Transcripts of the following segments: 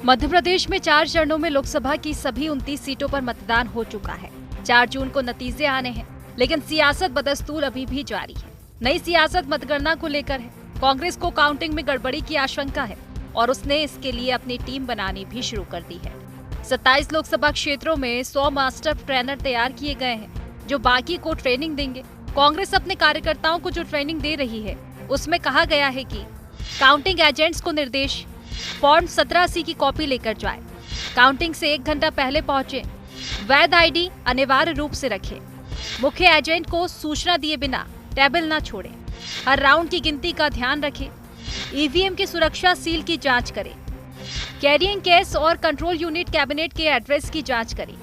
मध्य प्रदेश में 4 चरणों में लोकसभा की सभी 29 सीटों पर मतदान हो चुका है। 4 जून को नतीजे आने हैं, लेकिन सियासत बदस्तूर अभी भी जारी है। नई सियासत मतगणना को लेकर है। कांग्रेस को काउंटिंग में गड़बड़ी की आशंका है और उसने इसके लिए अपनी टीम बनानी भी शुरू कर दी है। 27 लोकसभा क्षेत्रों में 100 मास्टर ट्रेनर तैयार किए गए हैं, जो बाकी को ट्रेनिंग देंगे। कांग्रेस अपने कार्यकर्ताओं को जो ट्रेनिंग दे रही है, उसमें कहा गया है कि काउंटिंग एजेंट्स को निर्देश फॉर्म 17C की कॉपी लेकर जाए, काउंटिंग से 1 घंटा पहले पहुंचे, वैध आईडी अनिवार्य रूप से रखें, मुख्य एजेंट को सूचना दिए बिना टेबल न छोड़ें, हर राउंड की गिनती का ध्यान रखें, ईवीएम की सुरक्षा सील की जांच करें, कैरियरिंग केस और कंट्रोल यूनिट कैबिनेट के एड्रेस की जांच करें,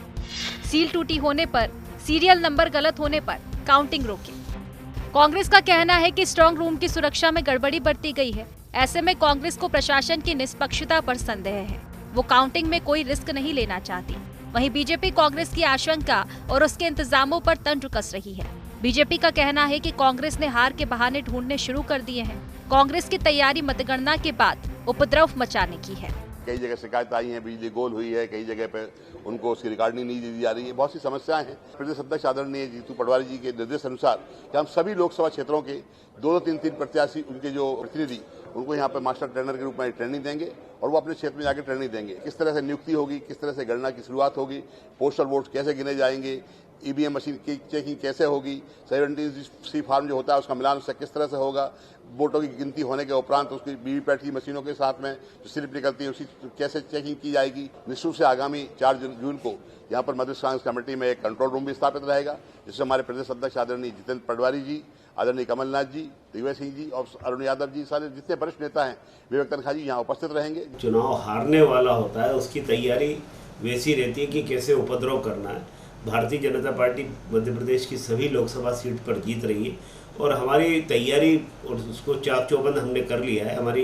सील टूटी होने पर, सीरियल नंबर गलत होने पर काउंटिंग रोकें। कांग्रेस का कहना है कि स्ट्रांग रूम की सुरक्षा में गड़बड़ी बरती गई है। ऐसे में कांग्रेस को प्रशासन की निष्पक्षता पर संदेह है। वो काउंटिंग में कोई रिस्क नहीं लेना चाहती। वहीं बीजेपी कांग्रेस की आशंका और उसके इंतजामों पर तंज कस रही है। बीजेपी का कहना है कि कांग्रेस ने हार के बहाने ढूंढने शुरू कर दिए हैं। कांग्रेस की तैयारी मतगणना के बाद उपद्रव मचाने की है। कई जगह शिकायत आई है, बिजली गोल हुई है, कई जगह पे उनको उसकी रिकॉर्डिंग नहीं दी जा रही है, बहुत सी समस्याएं हैं। प्रदेश अध्यक्ष आदरणीय जीतू पटवारी जी के निर्देश अनुसार कि हम सभी लोकसभा क्षेत्रों के 2-3 प्रत्याशी, उनके जो प्रतिनिधि, उनको यहाँ पे मास्टर ट्रेनर के रूप में ट्रेनिंग देंगे और वो अपने क्षेत्र में जाकर ट्रेनिंग देंगे। किस तरह से नियुक्ति होगी, किस तरह से गणना की शुरुआत होगी, पोस्टल वोट कैसे गिने जाएंगे, ईवीएम मशीन की चेकिंग कैसे होगी, 70C फॉर्म जो होता है उसका मिलान उससे किस तरह से होगा, वोटों की गिनती होने के उपरांत उसकी वीवीपैट की मशीनों के साथ में जो स्लिप निकलती है उसकी कैसे चेकिंग की जाएगी। निश्चित रूप से आगामी 4 जून को यहाँ पर मध्य कांग्रेस कमेटी में एक कंट्रोल रूम भी स्थापित रहेगा, जिसमें हमारे प्रदेश अध्यक्ष आदरणीय जितेंद्र पटवारी जी, आदरणीय कमलनाथ जी, दिग्विजय सिंह जी और अरुण यादव जी, सारे जितने वरिष्ठ नेता हैं, विवेक तनखा जी यहाँ उपस्थित रहेंगे। चुनाव हारने वाला होता है, उसकी तैयारी वैसी रहती है कि कैसे उपद्रव करना है। भारतीय जनता पार्टी मध्य प्रदेश की सभी लोकसभा सीट पर जीत रही है और हमारी तैयारी और उसको चाक चौबंद हमने कर लिया है। हमारी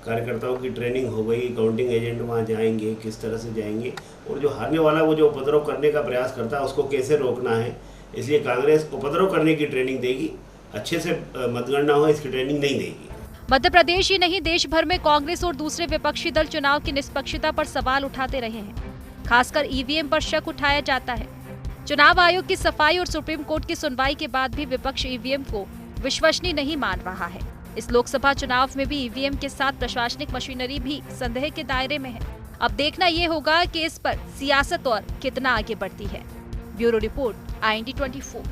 कार्यकर्ताओं की ट्रेनिंग हो गई, काउंटिंग एजेंट वहाँ जाएंगे, किस तरह से जाएंगे, और जो हारने वाला वो जो उपद्रव करने का प्रयास करता है उसको कैसे रोकना है। इसलिए कांग्रेस उपद्रव करने की ट्रेनिंग देगी, अच्छे से मतगणना हो इसकी ट्रेनिंग नहीं देगी। मध्य प्रदेश ही नहीं, देश भर में कांग्रेस और दूसरे विपक्षी दल चुनाव की निष्पक्षता पर सवाल उठाते रहे हैं। खासकर ईवीएम पर शक उठाया जाता है। चुनाव आयोग की सफाई और सुप्रीम कोर्ट की सुनवाई के बाद भी विपक्ष ईवीएम को विश्वसनीय नहीं मान रहा है। इस लोकसभा चुनाव में भी ईवीएम के साथ प्रशासनिक मशीनरी भी संदेह के दायरे में है। अब देखना ये होगा कि इस पर सियासत और कितना आगे बढ़ती है। Bureau report, IND 24।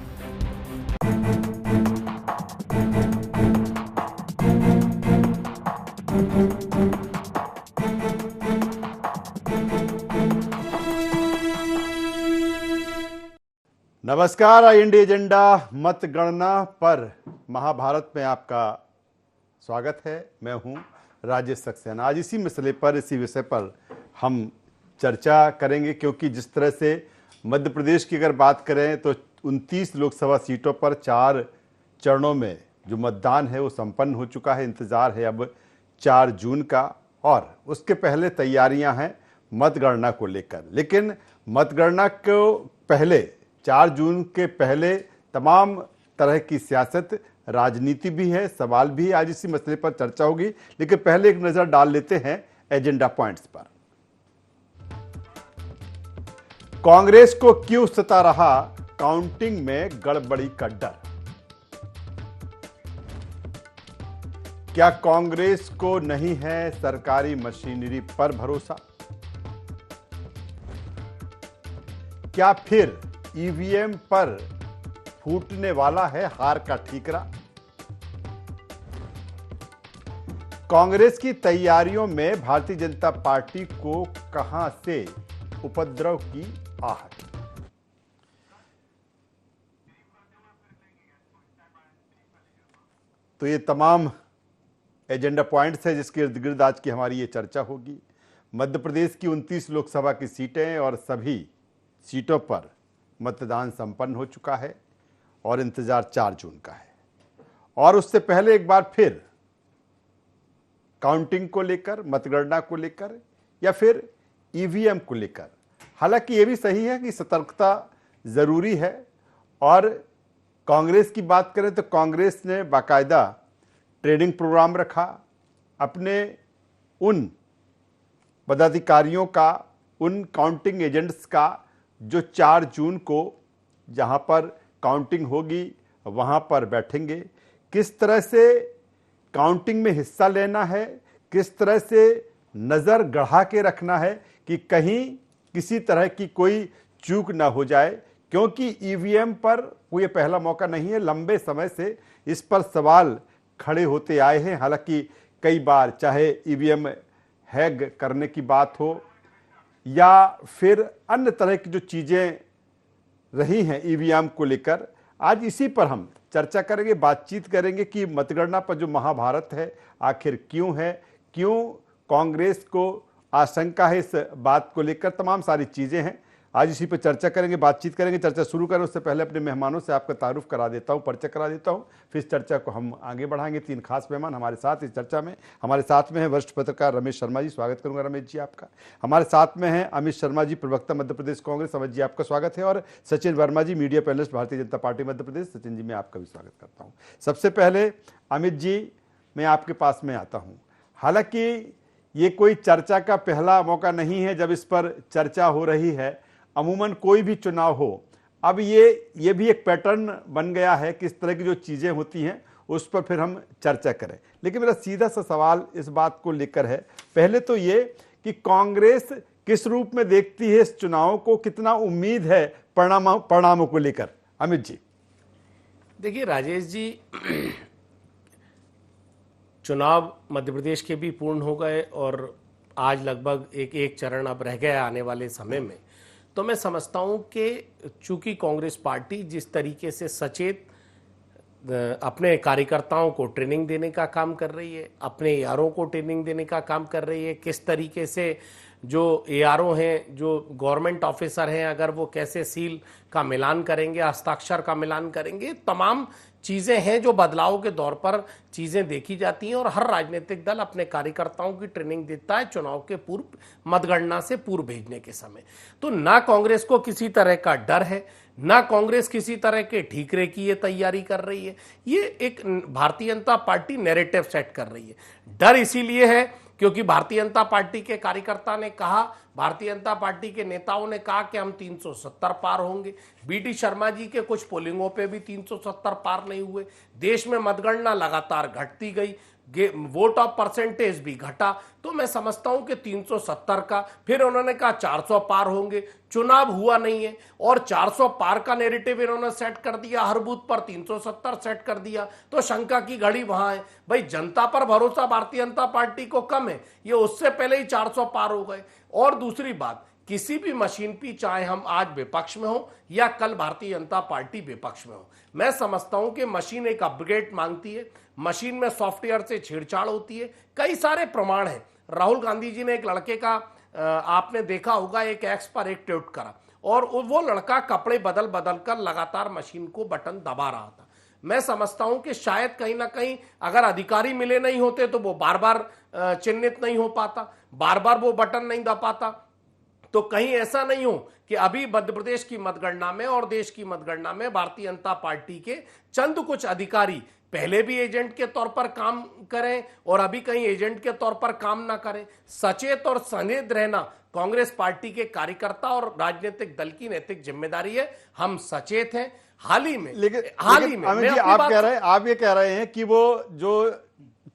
नमस्कार, IND एजेंडा मतगणना पर महाभारत में आपका स्वागत है। मैं हूं राजेश सक्सेना। आज इसी मसले पर, इसी विषय पर हम चर्चा करेंगे, क्योंकि जिस तरह से मध्य प्रदेश की अगर बात करें तो 29 लोकसभा सीटों पर 4 चरणों में जो मतदान है वो संपन्न हो चुका है। इंतज़ार है अब 4 जून का और उसके पहले तैयारियां हैं मतगणना को लेकर। लेकिन मतगणना को पहले, 4 जून के पहले तमाम तरह की सियासत, राजनीति भी है, सवाल भी है। आज इसी मसले पर चर्चा होगी, लेकिन पहले एक नजर डाल लेते हैं एजेंडा पॉइंट्स पर। कांग्रेस को क्यों सता रहा काउंटिंग में गड़बड़ी का डर? क्या कांग्रेस को नहीं है सरकारी मशीनरी पर भरोसा? क्या फिर ईवीएम पर फूटने वाला है हार का ठीकरा? कांग्रेस की तैयारियों में भारतीय जनता पार्टी को कहां से उपद्रव की आहट? तो ये तमाम एजेंडा पॉइंट्स है जिसके इर्द गिर्द आज की हमारी ये चर्चा होगी। मध्य प्रदेश की 29 लोकसभा की सीटें और सभी सीटों पर मतदान संपन्न हो चुका है और इंतजार 4 जून का है। और उससे पहले एक बार फिर काउंटिंग को लेकर, मतगणना को लेकर या फिर ईवीएम को लेकर, हालांकि ये भी सही है कि सतर्कता जरूरी है। और कांग्रेस की बात करें तो कांग्रेस ने बाकायदा ट्रेनिंग प्रोग्राम रखा, अपने उन पदाधिकारियों का, उन काउंटिंग एजेंट्स का जो 4 जून को जहां पर काउंटिंग होगी वहां पर बैठेंगे, किस तरह से काउंटिंग में हिस्सा लेना है, किस तरह से नज़र गढ़ा के रखना है कि कहीं किसी तरह की कोई चूक ना हो जाए, क्योंकि ईवीएम पर कोई पहला मौका नहीं है। लंबे समय से इस पर सवाल खड़े होते आए हैं। हालांकि कई बार चाहे ईवीएम हैक करने की बात हो या फिर अन्य तरह की जो चीज़ें रही हैं ईवीएम को लेकर, आज इसी पर हम चर्चा करेंगे, बातचीत करेंगे कि मतगणना पर जो महाभारत है आखिर क्यों है, क्यों कांग्रेस को आशंका है इस बात को लेकर, तमाम सारी चीज़ें हैं। आज इसी पर चर्चा करेंगे, बातचीत करेंगे। चर्चा शुरू करें उससे पहले अपने मेहमानों से आपका तारुफ करा देता हूं, परिचय करा देता हूं, फिर इस चर्चा को हम आगे बढ़ाएंगे। 3 खास मेहमान हमारे साथ इस चर्चा में। हमारे साथ में हैं वरिष्ठ पत्रकार रमेश शर्मा जी, स्वागत करूंगा रमेश जी आपका। हमारे साथ में हैं अमित शर्मा जी, प्रवक्ता मध्य प्रदेश कांग्रेस, अमित जी आपका स्वागत है। और सचिन वर्मा जी, media panelist, Bharatiya Janata party Madhya Pradesh, Sachin ji मैं आपका भी स्वागत करता हूँ। सबसे पहले अमित जी मैं आपके पास में आता हूँ। हालांकि ये कोई चर्चा का पहला मौका नहीं है जब इस पर चर्चा हो रही है, अमूमन कोई भी चुनाव हो, अब ये भी एक पैटर्न बन गया है कि इस तरह की जो चीज़ें होती हैं उस पर फिर हम चर्चा करें। लेकिन मेरा सीधा सा सवाल इस बात को लेकर है, पहले तो ये कि कांग्रेस किस रूप में देखती है इस चुनाव को, कितना उम्मीद है परिणामों को लेकर, अमित जी? देखिए राजेश जी, चुनाव मध्य प्रदेश के भी पूर्ण हो गए और आज लगभग एक चरण अब रह गया आने वाले समय में। तो मैं समझता हूं कि चूंकि कांग्रेस पार्टी जिस तरीके से सचेत अपने कार्यकर्ताओं को ट्रेनिंग देने का काम कर रही है, अपने एआरओ को ट्रेनिंग देने का काम कर रही है, किस तरीके से जो एआरओ हैं, जो गवर्नमेंट ऑफिसर हैं, अगर वो कैसे सील का मिलान करेंगे, हस्ताक्षर का मिलान करेंगे, तमाम चीज़ें हैं जो बदलाव के दौर पर चीज़ें देखी जाती हैं। और हर राजनीतिक दल अपने कार्यकर्ताओं की ट्रेनिंग देता है चुनाव के पूर्व, मतगणना से पूर्व भेजने के समय। तो ना कांग्रेस को किसी तरह का डर है, ना कांग्रेस किसी तरह के ठीकरे की ये तैयारी कर रही है। ये एक Bharatiya Janata party narrative set कर रही है। डर इसीलिए है क्योंकि भारतीय जनता पार्टी के कार्यकर्ता ने कहा, भारतीय जनता पार्टी के नेताओं ने कहा कि हम 370 पार होंगे। बीडी शर्मा जी के कुछ पोलिंगों पे भी 370 पार नहीं हुए। देश में मतगणना लगातार घटती गई, वोट ऑफ परसेंटेज भी घटा। तो मैं समझता हूं कि 370 का, फिर उन्होंने कहा 400 पार होंगे, चुनाव हुआ नहीं है और 400 पार का नैरेटिव इन्होंने सेट कर दिया, हर बूथ पर 370 सेट कर दिया। तो शंका की घड़ी वहां है। भाई जनता पर भरोसा भारतीय जनता पार्टी को कम है, ये उससे पहले ही 400 पार हो गए। और दूसरी बात, किसी भी मशीन पे, चाहे हम आज विपक्ष में हो या कल भारतीय जनता पार्टी विपक्ष में हो, मैं समझता हूं कि मशीन एक अपग्रेड मांगती है। मशीन में सॉफ्टवेयर से छेड़छाड़ होती है, कई सारे प्रमाण हैं। राहुल गांधी जी ने एक लड़के का, आपने देखा होगा, एक एक्स पर एक ट्वीट करा और वो लड़का कपड़े बदल बदल कर लगातार मशीन को बटन दबा रहा था। मैं समझता हूं कि शायद कहीं ना कहीं अगर अधिकारी मिले नहीं होते तो वो बार बार चिन्हित नहीं हो पाता, बार बार वो बटन नहीं दबाता। तो कहीं ऐसा नहीं हो कि अभी मध्य प्रदेश की मतगणना में और देश की मतगणना में भारतीय जनता पार्टी के चंद कुछ अधिकारी पहले भी एजेंट के तौर पर काम करें और अभी कहीं एजेंट के तौर पर काम ना करें। सचेत और सनेद रहना कांग्रेस पार्टी के कार्यकर्ता और राजनीतिक दल की नैतिक जिम्मेदारी है। हम सचेत हैं। हाल ही में अमित जी, आप ये कह रहे हैं कि वो जो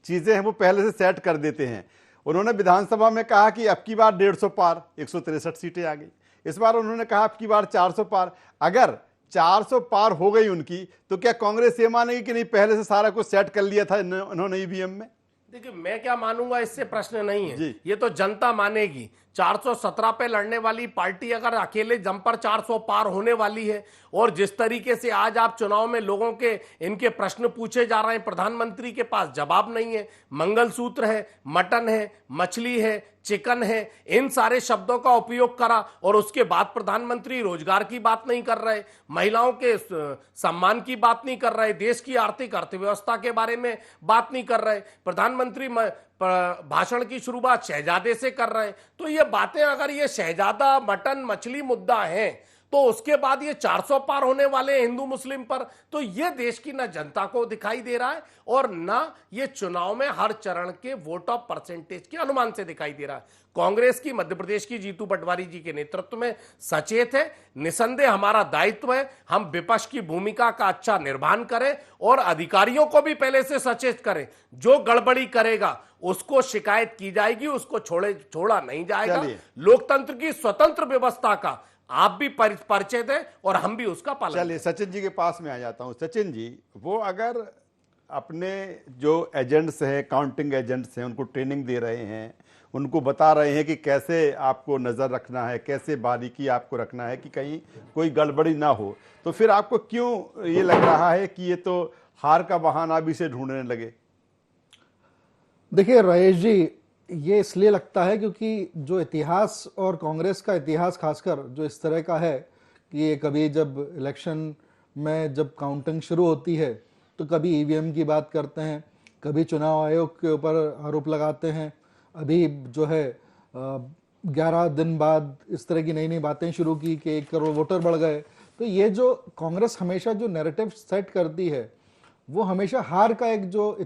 चीजें हैं वो पहले से सेट कर देते हैं। उन्होंने विधानसभा में कहा कि अब की बार 150 पार, 163 सीटें आ गई। इस बार उन्होंने कहा अब की बार 400 पार। अगर 400 पार हो गई उनकी, तो क्या कांग्रेस ये मानेगी कि नहीं पहले से सारा कुछ सेट कर लिया था इन्होंने ईवीएम में? देखिए, मैं क्या मानूंगा इससे प्रश्न नहीं है, ये तो जनता मानेगी। 417 पे लड़ने वाली पार्टी अगर अकेले जम पर 400 पार होने वाली है और जिस तरीके से आज आप चुनाव में लोगों के इनके प्रश्न पूछे जा रहे हैं, प्रधानमंत्री के पास जवाब नहीं है। मंगलसूत्र है, मटन है, मछली है, चिकन है, इन सारे शब्दों का उपयोग करा और उसके बाद प्रधानमंत्री रोजगार की बात नहीं कर रहे, महिलाओं के सम्मान की बात नहीं कर रहे, देश की आर्थिक अर्थव्यवस्था के बारे में बात नहीं कर रहे। प्रधानमंत्री भाषण की शुरुआत शहजादे से कर रहे हैं। तो ये बातें, अगर ये शहजादा, मटन, मछली मुद्दा है तो उसके बाद ये 400 पार होने वाले हैं हिंदू मुस्लिम पर। तो ये देश की ना जनता को दिखाई दे रहा है और ना ये चुनाव में हर चरण के वोट ऑफ परसेंटेज के अनुमान से दिखाई दे रहा है। कांग्रेस की मध्य प्रदेश की जीतू पटवारी जी के नेतृत्व में सचेत है, निसंदेह हमारा दायित्व है हम विपक्ष की भूमिका का अच्छा निर्वहन करें और अधिकारियों को भी पहले से सचेत करें। जो गड़बड़ी करेगा उसको शिकायत की जाएगी, उसको छोड़ा नहीं जाएगा। लोकतंत्र की स्वतंत्र व्यवस्था का आप भी परिचय दें और हम भी उसका पालन। चलिए सचिन जी के पास में आ जाता हूं। सचिन जी, वो अगर अपने जो एजेंट्स हैं, काउंटिंग एजेंट्स हैं, उनको ट्रेनिंग दे रहे हैं, उनको बता रहे हैं कि कैसे आपको नज़र रखना है, कैसे बारीकी आपको रखना है कि कहीं कोई गड़बड़ी ना हो, तो फिर आपको क्यों ये लग रहा है कि ये तो हार का बहाना भी से ढूंढने लगे? देखिए रयेश जी, ये इसलिए लगता है क्योंकि जो इतिहास और कांग्रेस का इतिहास खासकर जो इस तरह का है कि ये कभी जब इलेक्शन में जब काउंटिंग शुरू होती है तो कभी ईवीएम की बात करते हैं, कभी चुनाव आयोग के ऊपर आरोप लगाते हैं, अभी जो है 11 दिन बाद इस तरह की नई नई बातें शुरू की कि 1 करोड़ वोटर बढ़ गए। तो ये जो कांग्रेस हमेशा जो नैरेटिव सेट करती है वो हमेशा हार का एक जो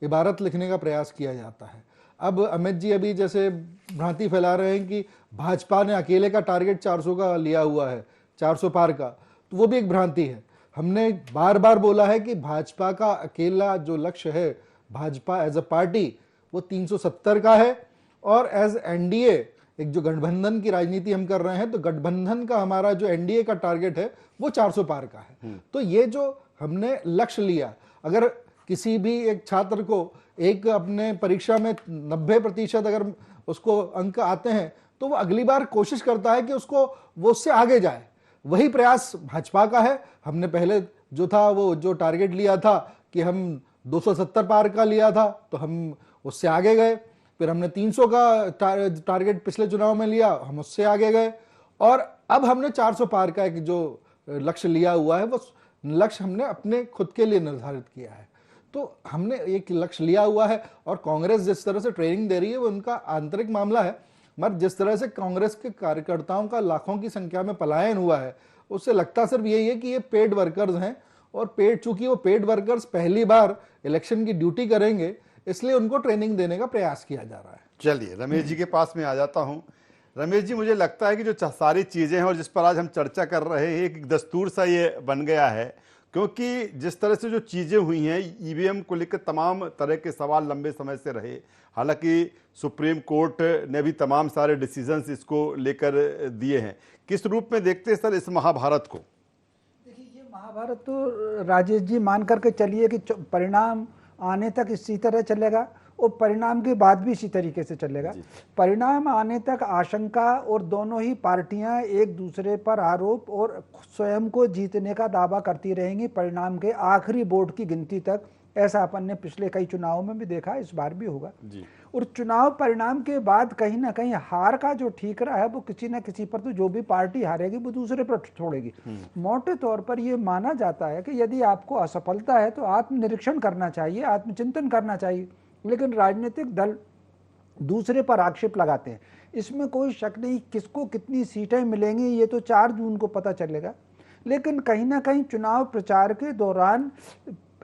इबारत लिखने का प्रयास किया जाता है। अब अमित जी अभी जैसे भ्रांति फैला रहे हैं कि भाजपा ने अकेले का टारगेट 400 का लिया हुआ है, 400 पार का, तो वो भी एक भ्रांति है। हमने बार बार बोला है कि भाजपा का अकेला जो लक्ष्य है, भाजपा एज अ पार्टी वो 370 का है और एज एनडीए एक जो गठबंधन की राजनीति हम कर रहे हैं तो गठबंधन का हमारा जो एनडीए का टारगेट है वो 400 पार का है। तो ये जो हमने लक्ष्य लिया, अगर किसी भी एक छात्र को एक अपने परीक्षा में 90% अगर उसको अंक आते हैं तो वो अगली बार कोशिश करता है कि वो उससे आगे जाए। वही प्रयास भाजपा का है। हमने पहले जो था वो जो टारगेट लिया था कि हम 270 पार का लिया था तो हम उससे आगे गए, फिर हमने 300 का टारगेट पिछले चुनाव में लिया, हम उससे आगे गए और अब हमने 400 पार का एक जो लक्ष्य लिया हुआ है वो लक्ष्य हमने अपने खुद के लिए निर्धारित किया है। तो हमने एक लक्ष्य लिया हुआ है और कांग्रेस जिस तरह से ट्रेनिंग दे रही है वो उनका आंतरिक मामला है, मगर जिस तरह से कांग्रेस के कार्यकर्ताओं का लाखों की संख्या में पलायन हुआ है उससे लगता सिर्फ यही है कि ये पेड वर्कर्स हैं और चूंकि वो पेड वर्कर्स पहली बार इलेक्शन की ड्यूटी करेंगे इसलिए उनको ट्रेनिंग देने का प्रयास किया जा रहा है। चलिए रमेश जी के पास में आ जाता हूं। रमेश जी, मुझे लगता है कि जो सारी चीजें हैं और जिस पर आज हम चर्चा कर रहे हैं एक दस्तूर सा ये बन गया है, क्योंकि जिस तरह से जो चीजें हुई हैं, ईवीएम को लेकर तमाम तरह के सवाल लंबे समय से रहे, हालांकि सुप्रीम कोर्ट ने भी तमाम सारे डिसीजंस इसको लेकर दिए हैं। किस रूप में देखते हैं सर इस महाभारत को? देखिए ये महाभारत तो राजेश जी मान करके चलिए कि परिणाम आने तक इसी तरह चलेगा और परिणाम के बाद भी इसी तरीके से चलेगा। परिणाम आने तक आशंका और दोनों ही पार्टियां एक दूसरे पर आरोप और स्वयं को जीतने का दावा करती रहेंगी परिणाम के आखिरी वोट की गिनती तक। ऐसा अपन ने पिछले कई चुनावों में भी देखा, इस बार भी होगा और चुनाव परिणाम के बाद कहीं ना कहीं हार का जो ठीकरा है वो किसी न किसी पर, तो जो भी पार्टी हारेगी वो दूसरे पर छोड़ेगी। मोटे तौर पर यह माना जाता है कि यदि आपको असफलता है तो आत्मनिरीक्षण करना चाहिए, आत्मचिंतन करना चाहिए, लेकिन राजनीतिक दल दूसरे पर आक्षेप लगाते हैं। इसमें कोई शक नहीं, किसको कितनी सीटें मिलेंगी ये तो 4 जून को पता चलेगा, लेकिन कहीं ना कहीं चुनाव प्रचार के दौरान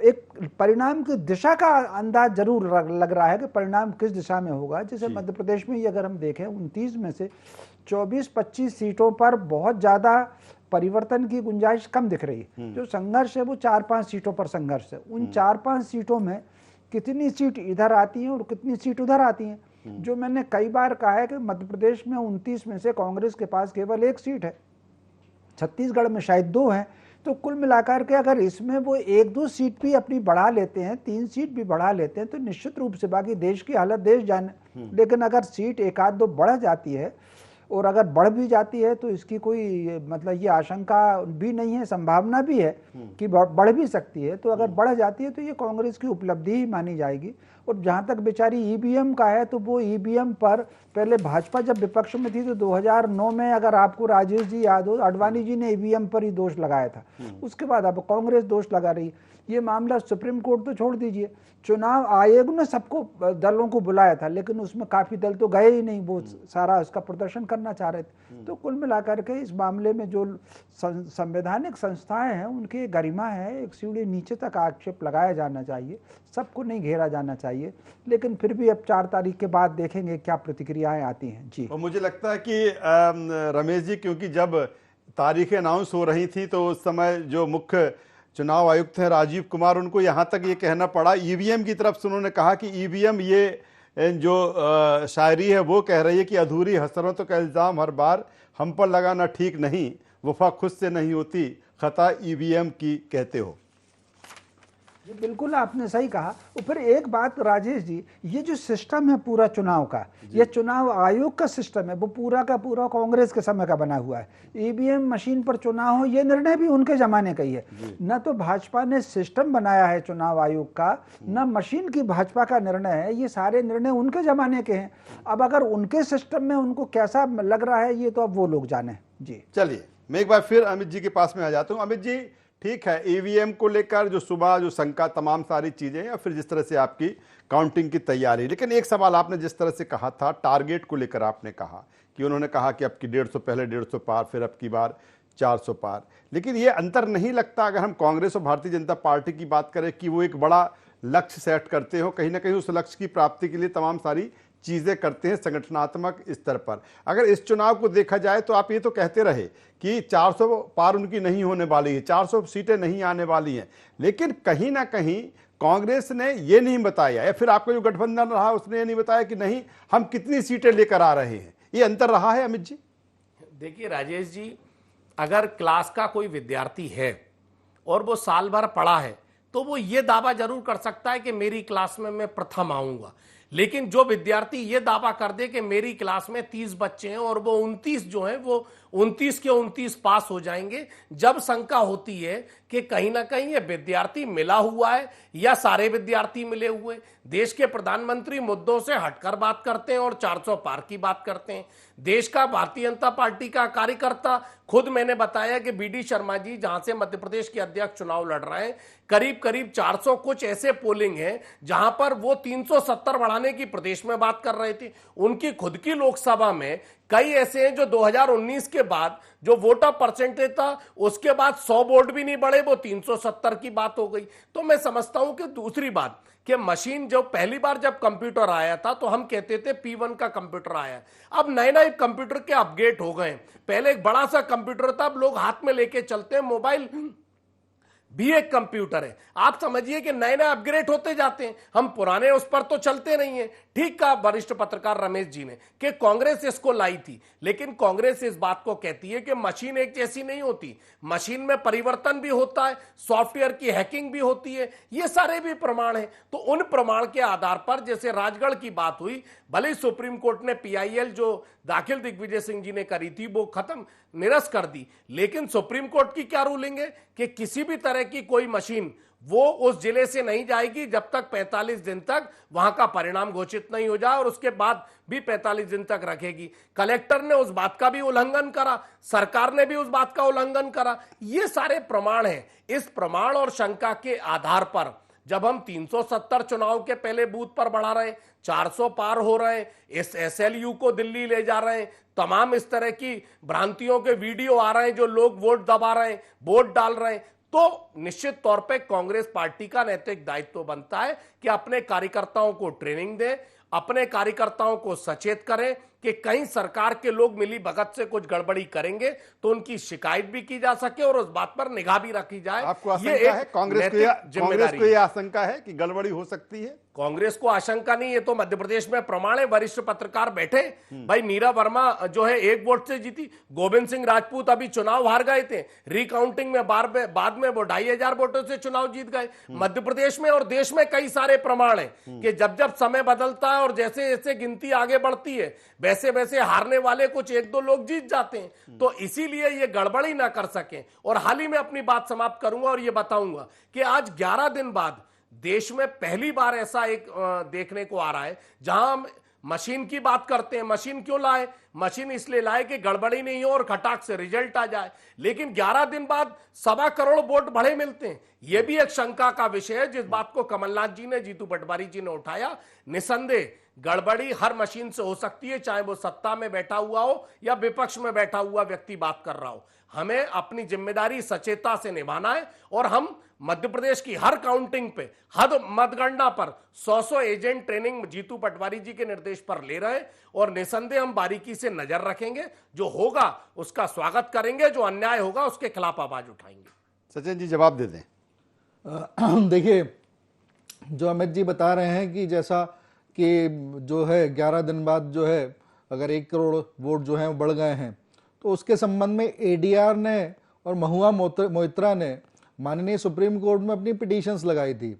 एक परिणाम की दिशा का अंदाज जरूर लग रहा है कि परिणाम किस दिशा में होगा। जैसे मध्य प्रदेश में ही अगर हम देखें 29 में से 24-25 सीटों पर बहुत ज्यादा परिवर्तन की गुंजाइश कम दिख रही है। जो संघर्ष है वो 4-5 सीटों पर संघर्ष है। उन 4-5 सीटों में कितनी सीट इधर आती हैं और कितनी सीट उधर आती हैं। जो मैंने कई बार कहा है कि मध्य प्रदेश में 29 में से कांग्रेस के पास केवल 1 सीट है, छत्तीसगढ़ में शायद 2 हैं, तो कुल मिलाकर के अगर इसमें वो 1-2 सीट भी अपनी बढ़ा लेते हैं, 3 सीट भी बढ़ा लेते हैं तो निश्चित रूप से बाकी देश की हालत देश जाने। लेकिन अगर सीट 1-2 बढ़ जाती है और अगर बढ़ भी जाती है तो इसकी कोई मतलब ये आशंका भी नहीं है, संभावना भी है कि बढ़ भी सकती है। तो अगर बढ़ जाती है तो ये कांग्रेस की उपलब्धि ही मानी जाएगी। और जहाँ तक बेचारी ईवीएम का है तो वो ईवीएम पर पहले भाजपा जब विपक्ष में थी तो 2009 में अगर आपको राजेश जी याद हो, अडवाणी जी ने ईवीएम पर ही दोष लगाया था। उसके बाद अब कांग्रेस दोष लगा रही। ये मामला सुप्रीम कोर्ट तो छोड़ दीजिए, चुनाव आयोग ने सबको दलों को बुलाया था लेकिन उसमें काफी दल तो गए ही नहीं, वो सारा उसका प्रदर्शन करने करना चाह रहे थे। तो कुल मिलाकर के इस मामले में जो संवैधानिक संस्थाएं हैं उनकी गरिमा है, एक सीढ़ी नीचे तक आक्षेप लगाया जाना चाहिए, सबको नहीं घेरा जाना चाहिए। लेकिन फिर भी अब 4 तारीख के बाद देखेंगे क्या प्रतिक्रियाएं आती हैं। जी, और मुझे लगता है कि रमेश जी, क्योंकि जब तारीखें अनाउंस हो रही थी तो उस समय जो मुख्य चुनाव आयुक्त हैं राजीव कुमार, उनको यहाँ तक ये कहना पड़ा, ईवीएम की तरफ से उन्होंने कहा कि ईवीएम ये जो शायरी है वो कह रही है कि अधूरी हसरतों का इल्ज़ाम हर बार हम पर लगाना ठीक नहीं, वफा खुद से नहीं होती, खता ईवीएम की कहते हो। ये बिल्कुल आपने सही कहा। और फिर एक बात राजेश जी, ये जो सिस्टम है पूरा चुनाव का, ये चुनाव आयोग का सिस्टम है, वो पूरा का पूरा कांग्रेस के समय का बना हुआ है। ईवीएम मशीन पर चुनाव हो, ये निर्णय भी उनके जमाने का ही है। न तो भाजपा ने सिस्टम बनाया है चुनाव आयोग का, न मशीन की भाजपा का निर्णय है, ये सारे निर्णय उनके जमाने के हैं। अब अगर उनके सिस्टम में उनको कैसा लग रहा है ये तो अब वो लोग जाने। जी, चलिए मैं एक बार फिर अमित जी के पास में आ जाता हूँ। अमित जी, ठीक है, ईवीएम को लेकर जो सुबह जो शंका, तमाम सारी चीजें, या फिर जिस तरह से आपकी काउंटिंग की तैयारी, लेकिन एक सवाल आपने जिस तरह से कहा था टारगेट को लेकर, आपने कहा कि उन्होंने कहा कि अब की 150, पहले 150 पार, फिर अब की बार 400 पार, लेकिन ये अंतर नहीं लगता अगर हम कांग्रेस और भारतीय जनता पार्टी की बात करें कि वो एक बड़ा लक्ष्य सेट करते हो, कहीं ना कहीं उस लक्ष्य की प्राप्ति के लिए तमाम सारी चीजें करते हैं संगठनात्मक स्तर पर। अगर इस चुनाव को देखा जाए तो आप ये तो कहते रहे कि 400 पार उनकी नहीं होने वाली है, 400 सीटें नहीं आने वाली हैं, लेकिन कहीं ना कहीं कांग्रेस ने ये नहीं बताया, या फिर आपका जो गठबंधन रहा उसने ये नहीं बताया कि नहीं हम कितनी सीटें लेकर आ रहे हैं। ये अंतर रहा है अमित जी। देखिए राजेश जी, अगर क्लास का कोई विद्यार्थी है और वो साल भर पढ़ा है तो वो ये दावा जरूर कर सकता है कि मेरी क्लास में मैं प्रथम आऊंगा। लेकिन जो विद्यार्थी ये दावा कर दे कि मेरी क्लास में 30 बच्चे हैं और वो 29 जो हैं वो 29 के 29 पास हो जाएंगे, जब शंका होती है कि कहीं ना कहीं ये विद्यार्थी मिला हुआ है या सारे विद्यार्थी मिले हुए। देश के प्रधानमंत्री मुद्दों से हटकर बात करते हैं और 400 पार की बात करते हैं। देश का भारतीय जनता पार्टी का कार्यकर्ता, खुद मैंने बताया कि बीडी शर्मा जी जहां से मध्य प्रदेश के अध्यक्ष चुनाव लड़ रहे हैं, करीब करीब 400 कुछ ऐसे पोलिंग हैं जहां पर वो 370 बढ़ाने की प्रदेश में बात कर रहे थे। उनकी खुद की लोकसभा में कई ऐसे हैं जो 2019 के बाद जो वोट ऑफ परसेंटेज था उसके बाद 100 वोट भी नहीं बढ़े, वो 370 की बात हो गई। तो मैं समझता हूं कि दूसरी बात कि मशीन जो पहली बार जब कंप्यूटर आया था तो हम कहते थे P1 का कंप्यूटर आया, अब नए नए कंप्यूटर के अपग्रेड हो गए। पहले एक बड़ा सा कंप्यूटर था, अब लोग हाथ में लेके चलते हैं, मोबाइल भी एक कंप्यूटर है। आप समझिए कि नए नए अपग्रेड होते जाते हैं, हम पुराने उस पर तो चलते नहीं है। ठीक कहा वरिष्ठ पत्रकार रमेश जी ने कि कांग्रेस इसको लाई थी, लेकिन कांग्रेस इस बात को कहती है कि मशीन एक जैसी नहीं होती, मशीन में परिवर्तन भी होता है, सॉफ्टवेयर की हैकिंग भी होती है, ये सारे भी प्रमाण हैं। तो उन प्रमाण के आधार पर जैसे राजगढ़ की बात हुई, भले ही सुप्रीम कोर्ट ने PIL जो दाखिल दिग्विजय सिंह जी ने करी थी वो खत्म निरस्त कर दी, लेकिन सुप्रीम कोर्ट की क्या रूलिंग है कि किसी भी तरह की कोई मशीन वो उस जिले से नहीं जाएगी जब तक 45 दिन तक वहां का परिणाम घोषित नहीं हो जाए, और उसके बाद भी 45 दिन तक रखेगी। कलेक्टर ने उस बात का भी उल्लंघन करा, सरकार ने भी उस बात का उल्लंघन करा। ये सारे प्रमाण हैं। इस प्रमाण और शंका के आधार पर जब हम 370 चुनाव के पहले बूथ पर बढ़ा रहे हैं, 400 पार हो रहे हैं, इस SLU को दिल्ली ले जा रहे हैं, तमाम इस तरह की भ्रांतियों के वीडियो आ रहे हैं जो लोग वोट दबा रहे हैं, वोट डाल रहे हैं, तो निश्चित तौर पे कांग्रेस पार्टी का नैतिक दायित्व बनता है कि अपने कार्यकर्ताओं को ट्रेनिंग दें, अपने कार्यकर्ताओं को सचेत करें कि कहीं सरकार के लोग मिली भगत से कुछ गड़बड़ी करेंगे तो उनकी शिकायत भी की जा सके और उस बात पर निगाह भी रखी जाए। आपको आशंका है कांग्रेस को यह आशंका है कि गड़बड़ी हो सकती है? कांग्रेस को आशंका नहीं, ये तो मध्य प्रदेश में प्रमाण है। वरिष्ठ पत्रकार बैठे, भाई नीरा वर्मा जो है 1 वोट से जीती, गोविंद सिंह राजपूत अभी चुनाव हार गए थे, रिकाउंटिंग में बाद में वो 2500 वोटों से चुनाव जीत गए। मध्य प्रदेश में और देश में कई सारे प्रमाण है कि जब जब समय बदलता है और जैसे जैसे गिनती आगे बढ़ती है वैसे वैसे हारने वाले कुछ 1-2 लोग जीत जाते हैं। तो इसीलिए ये गड़बड़ी ना कर सके। और हाल ही में अपनी बात समाप्त करूंगा और ये बताऊंगा कि आज 11 दिन बाद देश में पहली बार ऐसा एक देखने को आ रहा है जहां मशीन की बात करते हैं। मशीन क्यों लाए? मशीन इसलिए लाए कि गड़बड़ी नहीं हो और खटाक से रिजल्ट आ जाए। लेकिन 11 दिन बाद 1.25 करोड़ वोट बढ़े मिलते हैं। यह भी एक शंका का विषय है, जिस बात को कमलनाथ जी ने, जीतू पटवारी जी ने उठाया। निसंदेह गड़बड़ी हर मशीन से हो सकती है, चाहे वो सत्ता में बैठा हुआ हो या विपक्ष में बैठा हुआ व्यक्ति बात कर रहा हो। हमें अपनी जिम्मेदारी सचेतता से निभाना है और हम मध्य प्रदेश की हर काउंटिंग पे, हर मतगणना पर 100 एजेंट ट्रेनिंग जीतू पटवारी जी के निर्देश पर ले रहे हैं और निसंदेह हम बारीकी से नजर रखेंगे। जो होगा उसका स्वागत करेंगे, जो अन्याय होगा उसके खिलाफ आवाज उठाएंगे। सचिन जी जवाब दे दें। देखिए, जो अमित जी बता रहे हैं कि जैसा कि जो है 11 दिन बाद जो है अगर 1 करोड़ वोट जो है बढ़ गए हैं, तो उसके संबंध में एडीआर ने और महुआ मोइत्रा ने माननीय सुप्रीम कोर्ट में अपनी पिटीशंस लगाई थी।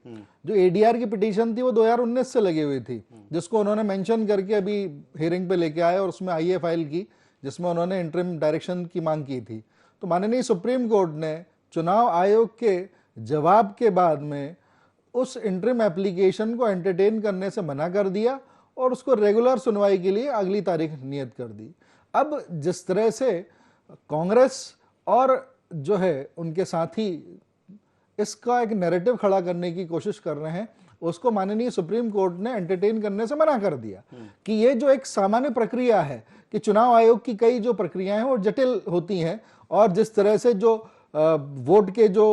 जो एडीआर की पिटीशन थी वो 2019 से लगी हुई थी, जिसको उन्होंने मेंशन करके अभी हियरिंग पे लेके आए और उसमें आईए फाइल की, जिसमें उन्होंने इंटरिम डायरेक्शन की मांग की थी। तो माननीय सुप्रीम कोर्ट ने चुनाव आयोग के जवाब के बाद में उस इंटरिम एप्लीकेशन को एंटरटेन करने से मना कर दिया और उसको रेगुलर सुनवाई के लिए अगली तारीख नियत कर दी। अब जिस तरह से कांग्रेस और जो है उनके साथी इसका एक नैरेटिव खड़ा करने की कोशिश कर रहे हैं, उसको माननीय सुप्रीम कोर्ट ने एंटरटेन करने से मना कर दिया कि ये जो एक सामान्य प्रक्रिया है कि चुनाव आयोग की कई जो प्रक्रियाएं हैं वो जटिल होती हैं और जिस तरह से जो वोट के जो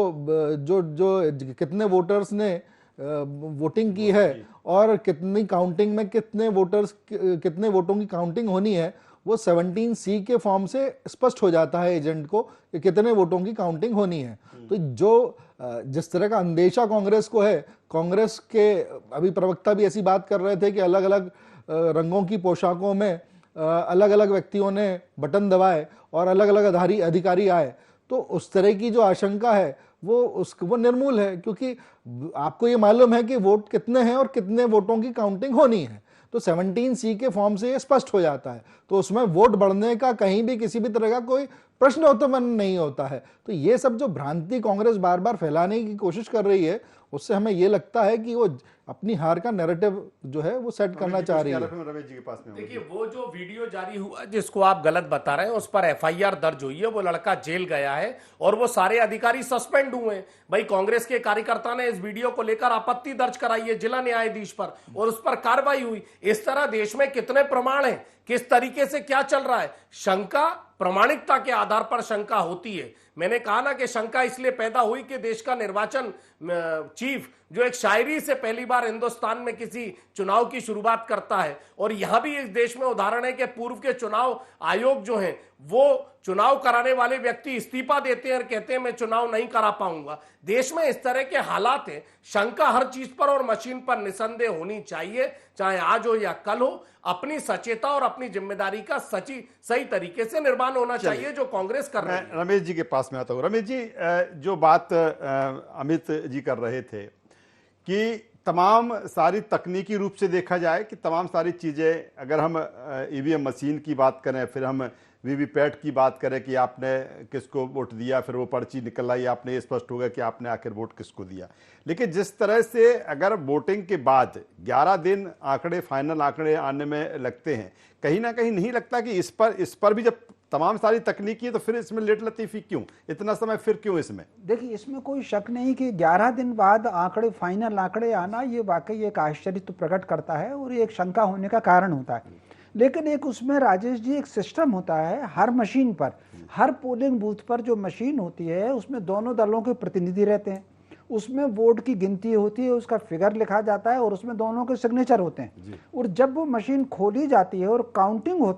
कितने वोटर्स ने वोटिंग की है और कितनी काउंटिंग में कितने वोटों की काउंटिंग होनी है, वो 17C के फॉर्म से स्पष्ट हो जाता है एजेंट को कि कितने वोटों की काउंटिंग होनी है। तो जो जिस तरह का अंदेशा कांग्रेस को है, कांग्रेस के अभी प्रवक्ता भी ऐसी बात कर रहे थे कि अलग अलग रंगों की पोशाकों में अलग अलग व्यक्तियों ने बटन दबाए और अलग अलग अधिकारी आए, तो उस तरह की जो आशंका है वो निर्मूल है, क्योंकि आपको ये मालूम है कि वोट कितने हैं और कितने वोटों की काउंटिंग होनी है। तो 17C के फॉर्म से ये स्पष्ट हो जाता है, तो उसमें वोट बढ़ने का कहीं भी किसी भी तरह का कोई प्रश्न उत्पन्न नहीं होता है। तो ये सब जो भ्रांति कांग्रेस बार बार फैलाने की कोशिश कर रही है, उससे हमें ये लगता है कि वो अपनी हार का नैरेटिव जो है वो सेट करना चाह रही है। रमेश जी के पास में देखिए, वो जो वीडियो जारी हुआ जिसको आप गलत बता रहे हैं, उस पर FIR दर्ज हुई है, वो लड़का जेल गया है और वो सारे अधिकारी सस्पेंड हुए हैं। भाई, कांग्रेस के कार्यकर्ता ने इस वीडियो को लेकर आपत्ति दर्ज कराई है जिला न्यायाधीश पर और उस पर कार्रवाई हुई। इस तरह देश में कितने प्रमाण हैं, किस तरीके से क्या चल रहा है, शंका प्रामाणिकता के आधार पर शंका होती है। मैंने कहा ना कि शंका इसलिए पैदा हुई कि देश का निर्वाचन चीफ जो एक शायरी से पहली बार हिंदुस्तान में किसी चुनाव की शुरुआत करता है, और यहां भी इस देश में उदाहरण है कि पूर्व के चुनाव आयोग जो हैं वो चुनाव कराने वाले व्यक्ति इस्तीफा देते हैं और कहते हैं मैं चुनाव नहीं करा पाऊंगा। देश में इस तरह के हालात हैं। शंका हर चीज पर और मशीन पर निसंदेह होनी चाहिए, चाहे आज हो या कल हो। अपनी सचेता और अपनी जिम्मेदारी का सही तरीके से निर्माण होना चाहिए, जो कांग्रेस कर रही है। रमेश जी के पास में आता हूं। रमेश जी, जो बात अमित जी कर रहे थे कि तमाम सारी तकनीकी रूप से देखा जाए कि तमाम सारी चीज़ें, अगर हम ईवीएम मशीन की बात करें, फिर हम वीवीपैट की बात करें कि आपने किसको वोट दिया, फिर वो पर्ची निकल आई, आपने ये स्पष्ट होगा कि आपने आखिर वोट किसको दिया। लेकिन जिस तरह से अगर वोटिंग के बाद 11 दिन आंकड़े, फाइनल आंकड़े आने में लगते हैं, कहीं ना कहीं नहीं लगता कि इस पर भी जब तमाम सारी तकनीकी है तो फिर इसमें लेट लतीफ़ी क्यों, इतना समय फिर क्यों इसमें? देखिए, इसमें कोई शक नहीं कि 11 दिन बाद आंकड़े, फाइनल आंकड़े आना, ये वाकई एक आश्चर्य तो प्रकट करता है और एक शंका होने का कारण होता है। लेकिन एक उसमें राजेश जी एक सिस्टम होता है, हर मशीन पर, हर पोलिंग बूथ पर जो मशीन होती है उसमें दोनों दलों के प्रतिनिधि रहते हैं, उसमें वोट की गिनती होती है, उसका फिगर लिखा जाता है और उसमें दोनों के सिग्नेचर होते हैं। और जब वो मशीन खोली जाती है और काउंटिंग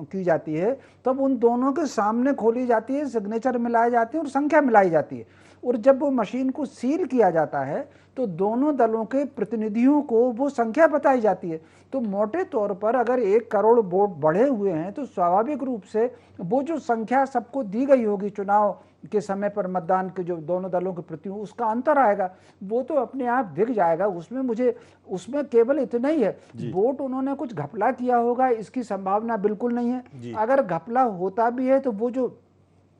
की जाती है, तब उन दोनों के सामने खोली जाती है, सिग्नेचर मिलाए जाते हैं और संख्या मिलाई जाती है। और जब वो मशीन को सील किया जाता है तो दोनों दलों के प्रतिनिधियों को वो संख्या बताई जाती है। तो मोटे तौर पर अगर 1 करोड़ वोट बढ़े हुए हैं तो स्वाभाविक रूप से वो जो संख्या सबको दी गई होगी चुनाव के समय पर, मतदान के जो दोनों दलों के प्रति, उसका अंतर आएगा, वो तो अपने आप दिख जाएगा। उसमें केवल इतना ही है, वोट उन्होंने कुछ घपला किया होगा इसकी संभावना बिल्कुल नहीं है। अगर घपला होता भी है तो वो जो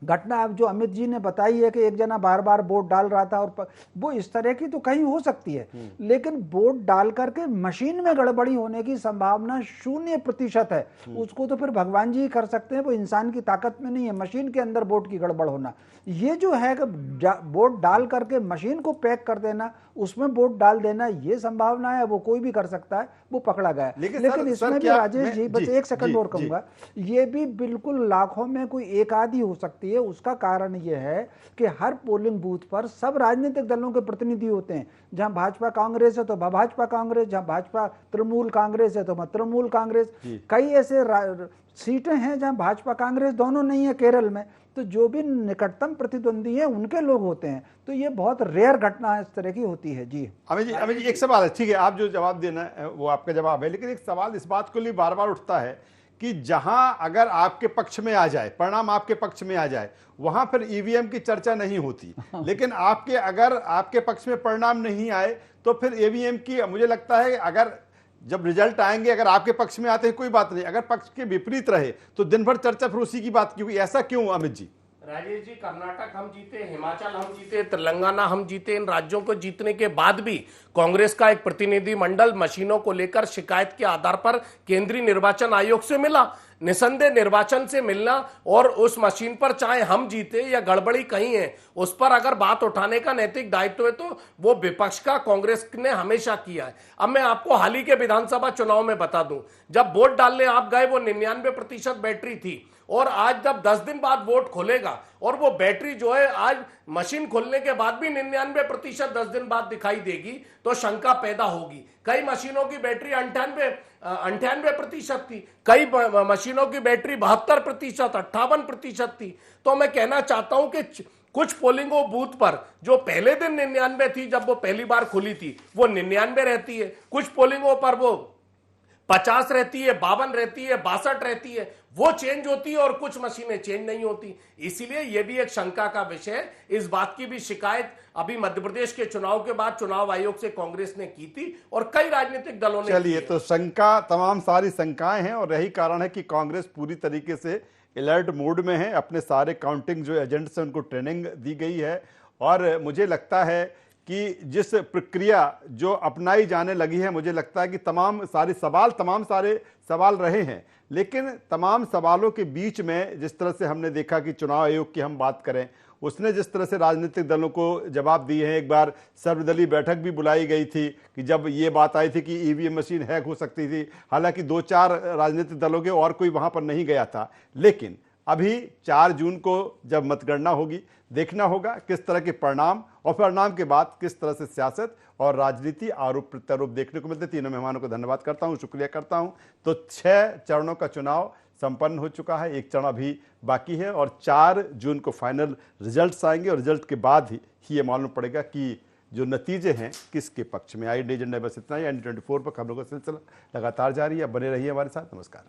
घटना अब जो अमित जी ने बताई है कि एक जना बार बार वोट डाल रहा था और वो इस तरह की तो कहीं हो सकती है, लेकिन वोट डाल करके मशीन में गड़बड़ी होने की संभावना 0% है। उसको तो फिर भगवान जी ही कर सकते हैं, वो इंसान की ताकत में नहीं है। मशीन के अंदर वोट की गड़बड़ होना, ये जो है कि वोट डाल करके मशीन को पैक कर देना, उसमें वोट डाल देना, ये संभावना है, वो कोई भी कर सकता है, वो पकड़ा गया। लेकिन इसमें भी राजेश जी, बस एक सेकंड और कहूंगा, ये भी बिल्कुल लाखों में कोई एक आधी हो सकती है। उसका कारण ये है कि हर पोलिंग बूथ पर सब राजनीतिक दलों के प्रतिनिधि होते हैं। जहां भाजपा कांग्रेस है तो भाजपा कांग्रेस, जहां भाजपा तृणमूल कांग्रेस है तो तृणमूल कांग्रेस। कई ऐसे सीटें हैं जहां भाजपा कांग्रेस दोनों नहीं है, केरल में, तो जो भी निकटतम प्रतिद्वंदी हैं उनके लोग होते हैं। तो ये बहुत रेयर घटना इस तरह की होती है। जी अमित जी एक सवाल है, ठीक है, आप जो जवाब देना है वो आपका जवाब है, लेकिन एक सवाल इस बात को लिए बार बार उठता है कि जहां अगर आपके पक्ष में आ जाए, परिणाम आपके पक्ष में आ जाए, वहां फिर ईवीएम की चर्चा नहीं होती, लेकिन अगर आपके पक्ष में परिणाम नहीं आए तो फिर ईवीएम की, मुझे लगता है अगर जब रिजल्ट आएंगे अगर आपके पक्ष में आते हैं कोई बात नहीं, अगर पक्ष के विपरीत रहे तो दिन भर चर्चा फिर उसी की बात क्यों, ऐसा क्यों अमित जी? राजेश जी, कर्नाटक हम जीते, हिमाचल हम जीते, तेलंगाना हम जीते, इन राज्यों को जीतने के बाद भी कांग्रेस का एक प्रतिनिधिमंडल मशीनों को लेकर शिकायत के आधार पर केंद्रीय निर्वाचन आयोग से मिला। निसंदेह निर्वाचन से मिलना और उस मशीन पर चाहे हम जीते या गड़बड़ी कहीं है, उस पर अगर बात उठाने का नैतिक दायित्व है तो वो विपक्ष का कांग्रेस ने हमेशा किया है। अब मैं आपको हाल ही के विधानसभा चुनाव में बता दूं, जब वोट डालने आप गए वो 99% बैटरी थी, और आज जब 10 दिन बाद वोट खोलेगा और वो बैटरी जो है आज मशीन खोलने के बाद भी 99% 10 दिन बाद दिखाई देगी, तो शंका पैदा होगी। कई मशीनों की बैटरी 98% थी, कई मशीनों की बैटरी 72%, 58% थी। तो मैं कहना चाहता हूं कि कुछ पोलिंग बूथ पर जो पहले दिन 99 थी, जब वो पहली बार खुली थी, वो 99 रहती है। कुछ पोलिंगों पर वो 50 रहती है, 52 रहती है, 62 रहती है, वो चेंज होती है, और कुछ मशीनें चेंज नहीं होती। इसीलिए यह भी एक शंका का विषय है। इस बात की भी शिकायत अभी मध्य प्रदेश के चुनाव के बाद चुनाव आयोग से कांग्रेस ने की थी और कई राजनीतिक दलों ने। चलिए, तो शंका, तमाम सारी शंकाएं हैं और यही कारण है कि कांग्रेस पूरी तरीके से अलर्ट मोड में है। अपने सारे काउंटिंग जो एजेंट्स हैं उनको ट्रेनिंग दी गई है, और मुझे लगता है कि जिस प्रक्रिया जो अपनाई जाने लगी है, मुझे लगता है कि तमाम सारे सवाल रहे हैं, लेकिन तमाम सवालों के बीच में जिस तरह से हमने देखा कि चुनाव आयोग की हम बात करें, उसने जिस तरह से राजनीतिक दलों को जवाब दिए हैं। एक बार सर्वदलीय बैठक भी बुलाई गई थी कि जब ये बात आई थी कि ईवीएम मशीन हैक हो सकती थी, हालांकि 2-4 राजनीतिक दलों के और कोई वहां पर नहीं गया था। लेकिन अभी 4 जून को जब मतगणना होगी, देखना होगा किस तरह के परिणाम, और परिणाम के बाद किस तरह से सियासत और राजनीति आरोप प्रत्यारोप देखने को मिलते। तीनों मेहमानों को धन्यवाद करता हूं, शुक्रिया करता हूं। तो 6 चरणों का चुनाव संपन्न हो चुका है, एक चरण अभी बाकी है, और 4 जून को फाइनल रिजल्ट्स आएंगे, और रिजल्ट के बाद ही ये मालूम पड़ेगा कि जो नतीजे हैं किसके पक्ष में आए। एजेंडा बस इतना ही। N24 पर खबरों का सिलसिला लगातार जारी है, बने रहिए हमारे साथ। नमस्कार।